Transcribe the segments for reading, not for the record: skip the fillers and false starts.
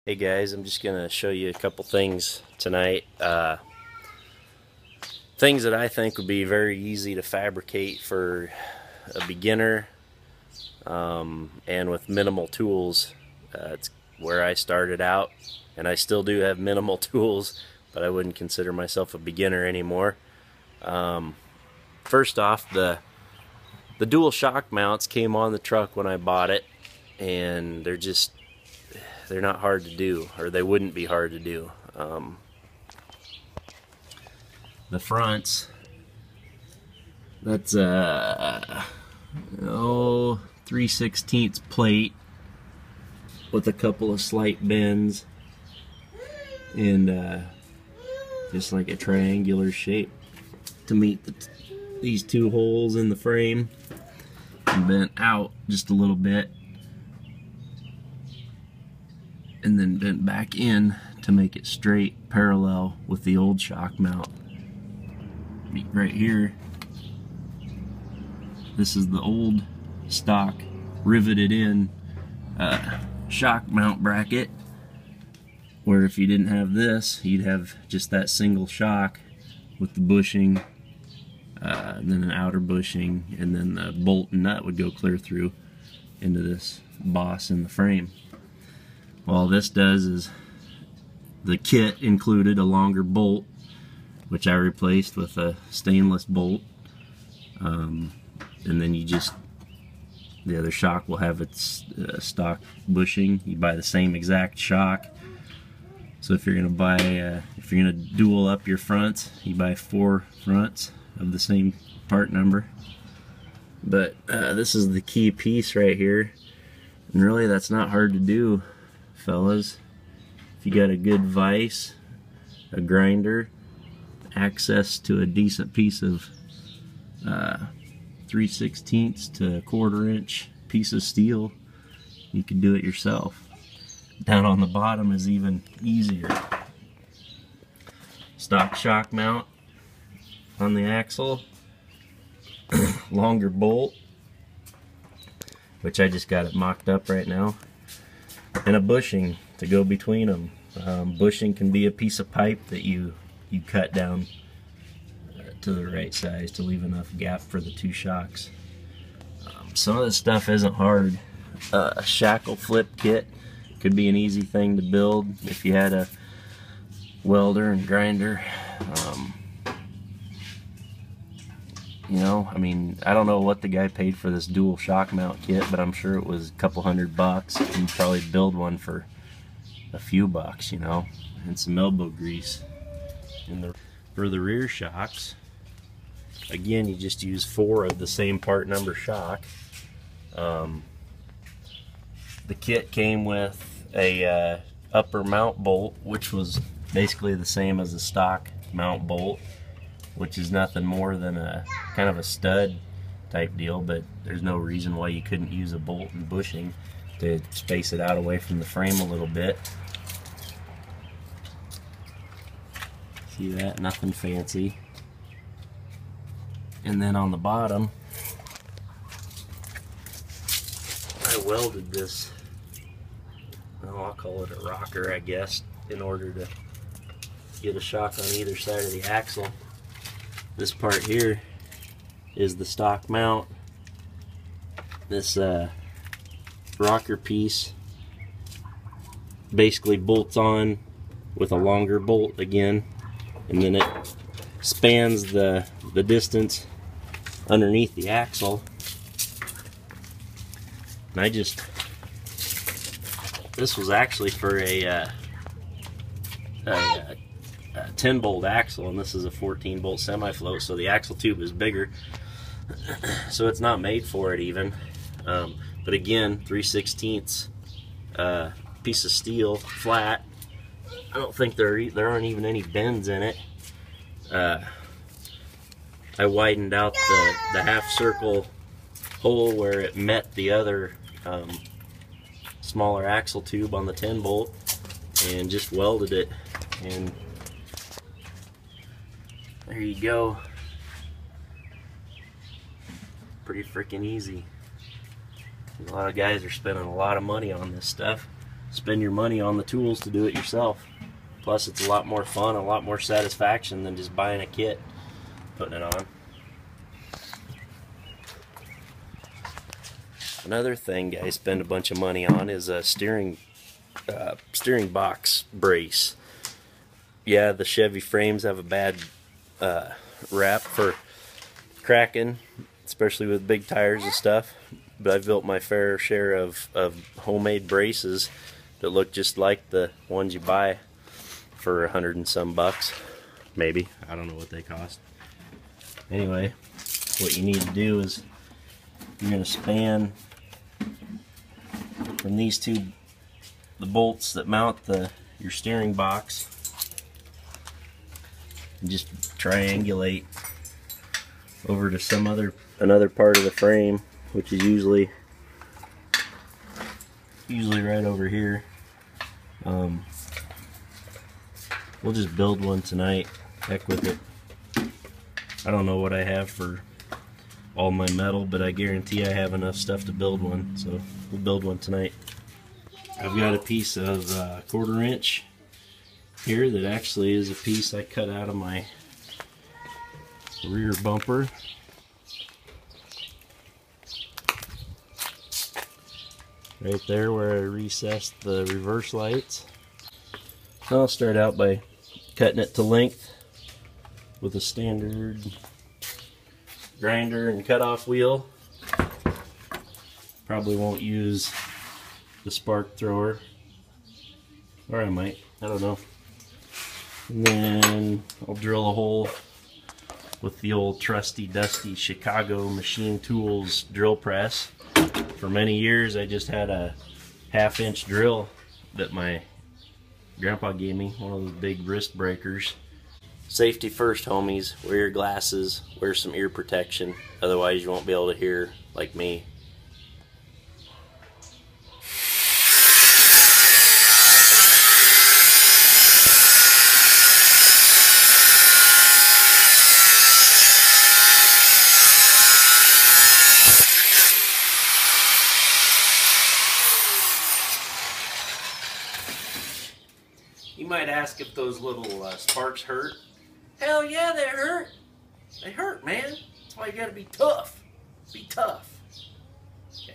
Hey guys, I'm just going to show you a couple things tonight. Things that I think would be very easy to fabricate for a beginner and with minimal tools. It's where I started out, and I still do have minimal tools, but I wouldn't consider myself a beginner anymore. First off, the dual shock mounts came on the truck when I bought it, and they're not hard to do, or they wouldn't be hard to do. The fronts, that's a 3/16 plate with a couple of slight bends and just like a triangular shape to meet these two holes in the frame, and bent out just a little bit and then bent back in to make it straight parallel with the old shock mount. Right here, this is the old stock riveted in shock mount bracket, where if you didn't have this, you'd have just that single shock with the bushing, and then an outer bushing, and then the bolt and nut would go clear through into this boss in the frame. Well, all this does is, the kit included a longer bolt, which I replaced with a stainless bolt, and then the other shock will have its stock bushing. You buy the same exact shock. So if you're gonna dual up your fronts, you buy 4 fronts of the same part number. But this is the key piece right here, and really that's not hard to do, fellas. If you got a good vise, a grinder, access to a decent piece of 3/16 to 1/4 inch piece of steel, you can do it yourself. Down on the bottom is even easier. Stock shock mount on the axle, longer bolt, which I just got it mocked up right now, and a bushing to go between them. Bushing can be a piece of pipe that you cut down to the right size to leave enough gap for the 2 shocks. Some of this stuff isn't hard. A shackle flip kit could be an easy thing to build if you had a welder and grinder. You know, I mean, I don't know what the guy paid for this dual shock mount kit, but I'm sure it was a couple $100. You can probably build one for a few bucks, you know, and some elbow grease. For the rear shocks, again, you just use 4 of the same part number shock. The kit came with a upper mount bolt, which was basically the same as a stock mount bolt, which is nothing more than a kind of a stud type deal, but there's no reason why you couldn't use a bolt and bushing to space it out away from the frame a little bit. See that? Nothing fancy. And then on the bottom, I welded this, well, I'll call it a rocker, I guess, in order to get a shock on either side of the axle. This part here is the stock mount. This rocker piece basically bolts on with a longer bolt again, and then it spans the distance underneath the axle. And this was actually for a 10-bolt axle, and this is a 14-bolt semi-float, so the axle tube is bigger, so it's not made for it even. But again, 3/16 piece of steel, flat. I don't think there aren't even any bends in it. I widened out the half circle hole where it met the other smaller axle tube on the 10-bolt, and just welded it, and there you go. Pretty freaking easy. A lot of guys are spending a lot of money on this stuff. spend your money on the tools to do it yourself. Plus it's a lot more fun, a lot more satisfaction than just buying a kit, putting it on. Another thing guys spend a bunch of money on is a steering box brace. Yeah, the Chevy frames have a bad rap for cracking, especially with big tires and stuff, but I've built my fair share of homemade braces that look just like the ones you buy for $100 and some bucks, maybe. I don't know what they cost. Anyway, what you need to do is you're going to span from these two, the bolts that mount your steering box, and just triangulate over to another part of the frame, which is usually right over here. We'll just build one tonight. Heck with it. I don't know what I have for all my metal, but I guarantee I have enough stuff to build one, so we'll build one tonight. I've got a piece of 1/4 inch here that actually is a piece I cut out of my rear bumper. Right there where I recessed the reverse lights. I'll start out by cutting it to length with a standard grinder and cutoff wheel. Probably won't use the spark thrower, or I might, I don't know. And then I'll drill a hole with the old trusty dusty Chicago Machine Tools drill press. For many years I just had a 1/2 inch drill that my grandpa gave me, one of those big wrist breakers. Safety first, homies. Wear your glasses, wear some ear protection, otherwise you won't be able to hear like me. You might ask if those little sparks hurt. Hell yeah, they hurt. They hurt, man. That's why you gotta be tough. Be tough. Okay.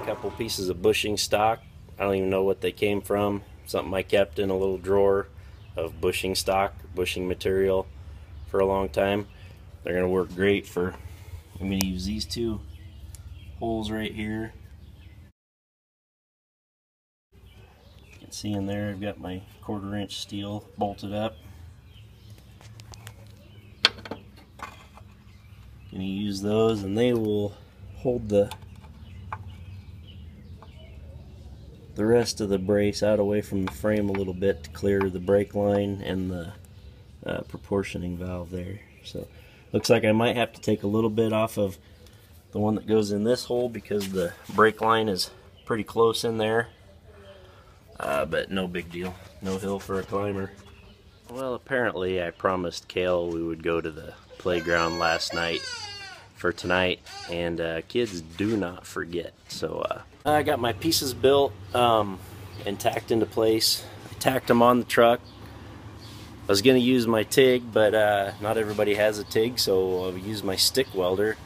Couple pieces of bushing stock. I don't even know what they came from. Something I kept in a little drawer of bushing stock, bushing material for a long time. They're going to work great for, I'm going to use these two holes right here. You can see in there I've got my 1/4 inch steel bolted up. Going to use those and they will hold the rest of the brace out away from the frame a little bit to clear the brake line and the proportioning valve there. So looks like I might have to take a little bit off of the one that goes in this hole because the brake line is pretty close in there, but no big deal, no hill for a climber. Well, apparently I promised Kale we would go to the playground last night for tonight, and kids do not forget. So I got my pieces built and tacked into place. I tacked them on the truck. I was going to use my TIG, but not everybody has a TIG, so I'll use my stick welder.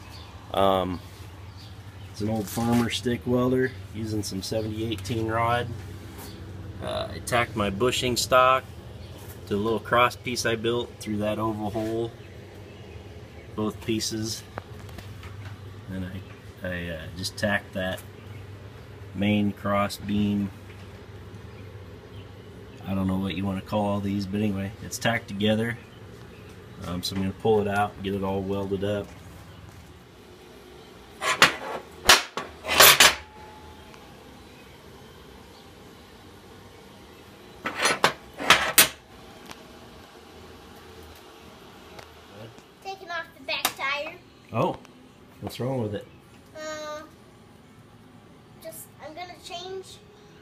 It's an old farmer stick welder using some 70-18 rod. I tacked my bushing stock to the little cross piece I built through that oval hole, both pieces, and I just tacked that main cross beam. I don't know what you want to call all these, but anyway, it's tacked together. So I'm going to pull it out and get it all welded up. Oh, what's wrong with it?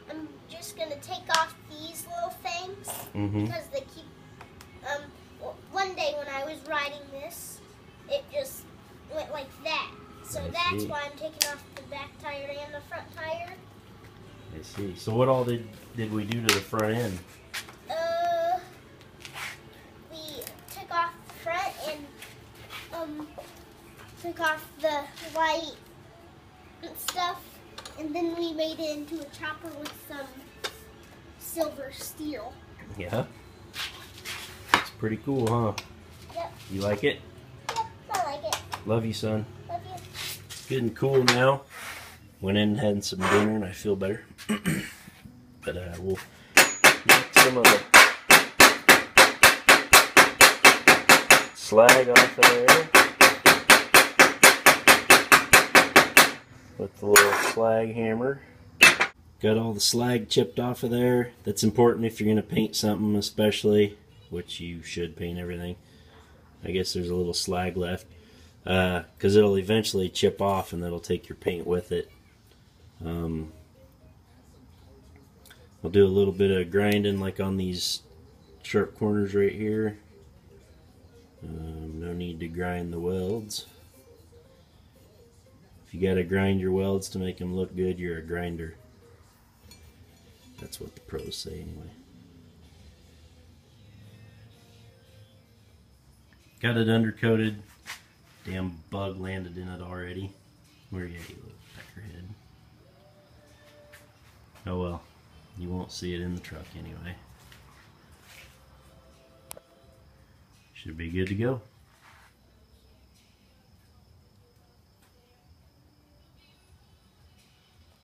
I'm just gonna take off these little things because they keep. One day when I was riding this, it just went like that. So that's why I'm taking off the back tire and the front tire. I see. So what all did we do to the front end? We took off the front and took off the light and stuff, and then we made it into a chopper with some silver steel. Yeah. It's pretty cool, huh? Yep. You like it? Yep, I like it. Love you, son. Love you. Getting cool now. Went in and had some dinner and I feel better. But we'll knock some of the slag off of there with the little slag hammer. Got all the slag chipped off of there. That's important if you're going to paint something, especially, which you should paint everything. I guess there's a little slag left because it'll eventually chip off and that'll take your paint with it. I'll do a little bit of grinding like on these sharp corners right here. No need to grind the welds. If you gotta grind your welds to make them look good, you're a grinder. That's what the pros say anyway. Got it undercoated. Damn bug landed in it already. Where are you at, you little peckerhead? Oh well, you won't see it in the truck anyway. Should be good to go.